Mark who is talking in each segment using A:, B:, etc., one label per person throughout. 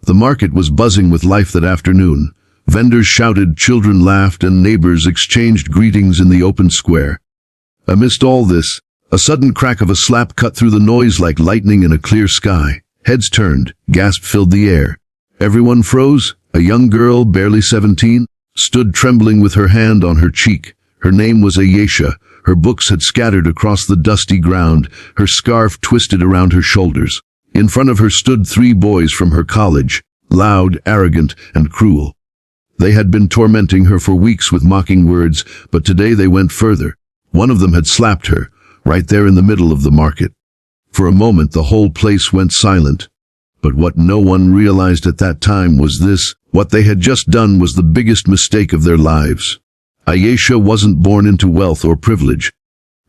A: The market was buzzing with life that afternoon. Vendors shouted, children laughed, and neighbors exchanged greetings in the open square. Amidst all this, a sudden crack of a slap cut through the noise like lightning in a clear sky. Heads turned, gasp filled the air. Everyone froze. A young girl, barely 17, stood trembling with her hand on her cheek. Her name was Ayesha. Her books had scattered across the dusty ground, her scarf twisted around her shoulders. In front of her stood 3 boys from her college, loud, arrogant, and cruel. They had been tormenting her for weeks with mocking words, but today they went further. One of them had slapped her, right there in the middle of the market. For a moment the whole place went silent. But what no one realized at that time was this: what they had just done was the biggest mistake of their lives. Ayesha wasn't born into wealth or privilege.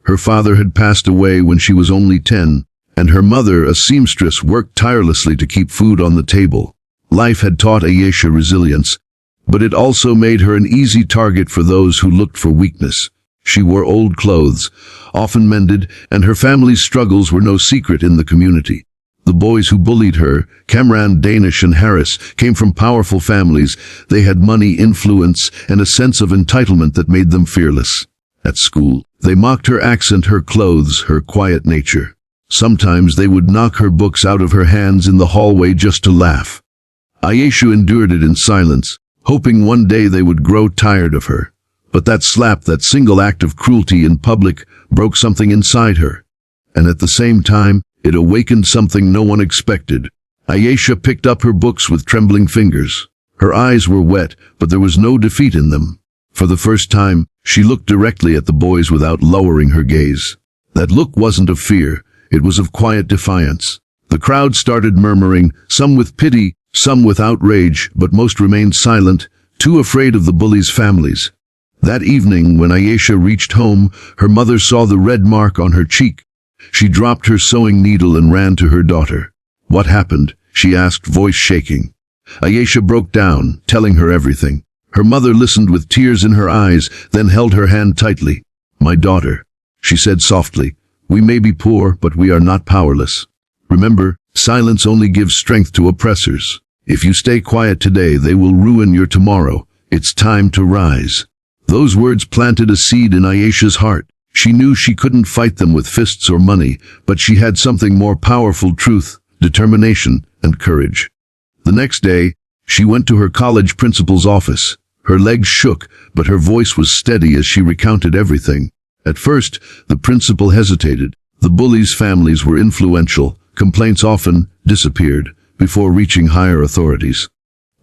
A: Her father had passed away when she was only 10, and her mother, a seamstress, worked tirelessly to keep food on the table. Life had taught Ayesha resilience, but it also made her an easy target for those who looked for weakness. She wore old clothes, often mended, and her family's struggles were no secret in the community. The boys who bullied her, Cameron, Danish, and Harris, came from powerful families. They had money, influence, and a sense of entitlement that made them fearless. At school, they mocked her accent, her clothes, her quiet nature. Sometimes they would knock her books out of her hands in the hallway just to laugh. Ayesha endured it in silence, hoping one day they would grow tired of her. But that slap, that single act of cruelty in public, broke something inside her. And at the same time, it awakened something no one expected. Ayesha picked up her books with trembling fingers. Her eyes were wet, but there was no defeat in them. For the first time, she looked directly at the boys without lowering her gaze. That look wasn't of fear, it was of quiet defiance. The crowd started murmuring, some with pity, some with outrage, but most remained silent, too afraid of the bullies' families. That evening, when Ayesha reached home, her mother saw the red mark on her cheek. She dropped her sewing needle and ran to her daughter. "What happened?" she asked, voice shaking. Ayesha broke down, telling her everything. Her mother listened with tears in her eyes, then held her hand tightly. "My daughter," she said softly, "we may be poor, but we are not powerless. Remember, silence only gives strength to oppressors. If you stay quiet today, they will ruin your tomorrow. It's time to rise." Those words planted a seed in Ayesha's heart. She knew she couldn't fight them with fists or money, but she had something more powerful: truth, determination, and courage. The next day, she went to her college principal's office. Her legs shook, but her voice was steady as she recounted everything. At first, the principal hesitated. The bullies' families were influential. Complaints often disappeared before reaching higher authorities.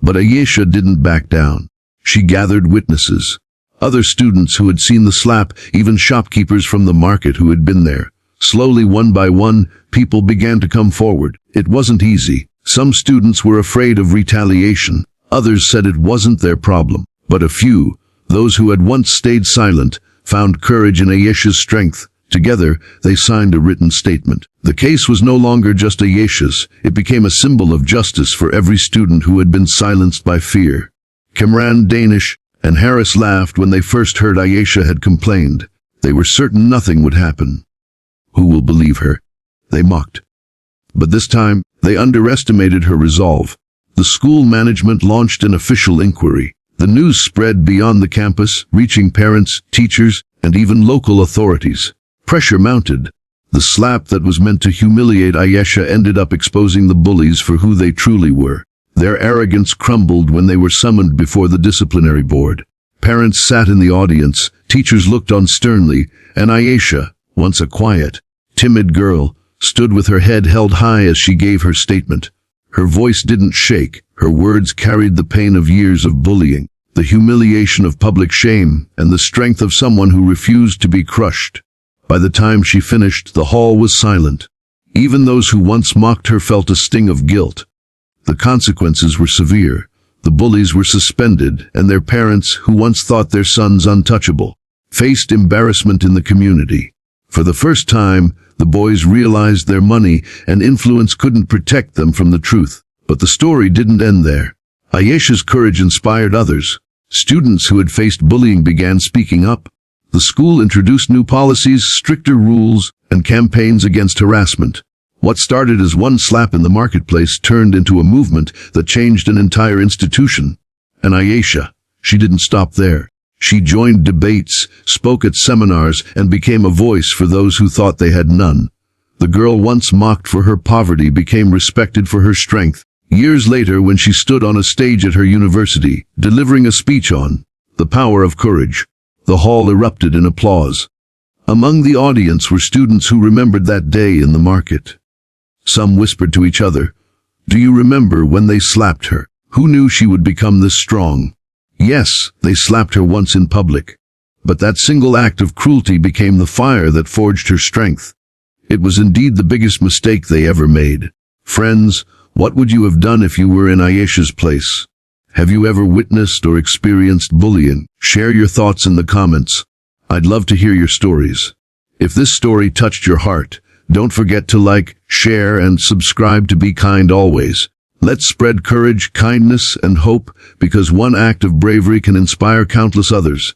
A: But Ayesha didn't back down. She gathered witnesses. Other students who had seen the slap, even shopkeepers from the market who had been there. Slowly, one by one, people began to come forward. It wasn't easy. Some students were afraid of retaliation. Others said it wasn't their problem. But a few, those who had once stayed silent, found courage in Ayesha's strength. Together, they signed a written statement. The case was no longer just Ayesha's. It became a symbol of justice for every student who had been silenced by fear. Cameron, Danish, and Harris laughed when they first heard Ayesha had complained. They were certain nothing would happen. "Who will believe her?" they mocked. But this time, they underestimated her resolve. The school management launched an official inquiry. The news spread beyond the campus, reaching parents, teachers, and even local authorities. Pressure mounted. The slap that was meant to humiliate Ayesha ended up exposing the bullies for who they truly were. Their arrogance crumbled when they were summoned before the disciplinary board. Parents sat in the audience, teachers looked on sternly, and Ayesha, once a quiet, timid girl, stood with her head held high as she gave her statement. Her voice didn't shake, her words carried the pain of years of bullying, the humiliation of public shame, and the strength of someone who refused to be crushed. By the time she finished, the hall was silent. Even those who once mocked her felt a sting of guilt. The consequences were severe. The bullies were suspended, and their parents, who once thought their sons untouchable, faced embarrassment in the community. For the first time, the boys realized their money and influence couldn't protect them from the truth. But the story didn't end there. Ayesha's courage inspired others. Students who had faced bullying began speaking up. The school introduced new policies, stricter rules, and campaigns against harassment. What started as one slap in the marketplace turned into a movement that changed an entire institution. And Ayesha, she didn't stop there. She joined debates, spoke at seminars, and became a voice for those who thought they had none. The girl once mocked for her poverty became respected for her strength. Years later, when she stood on a stage at her university, delivering a speech on the power of courage, the hall erupted in applause. Among the audience were students who remembered that day in the market. Some whispered to each other, "Do you remember when they slapped her? Who knew she would become this strong?" Yes, they slapped her once in public. But that single act of cruelty became the fire that forged her strength. It was indeed the biggest mistake they ever made. Friends, what would you have done if you were in Ayesha's place? Have you ever witnessed or experienced bullying? Share your thoughts in the comments. I'd love to hear your stories. If this story touched your heart, don't forget to like, share, and subscribe to Be Kind Always. Let's spread courage, kindness, and hope, because one act of bravery can inspire countless others.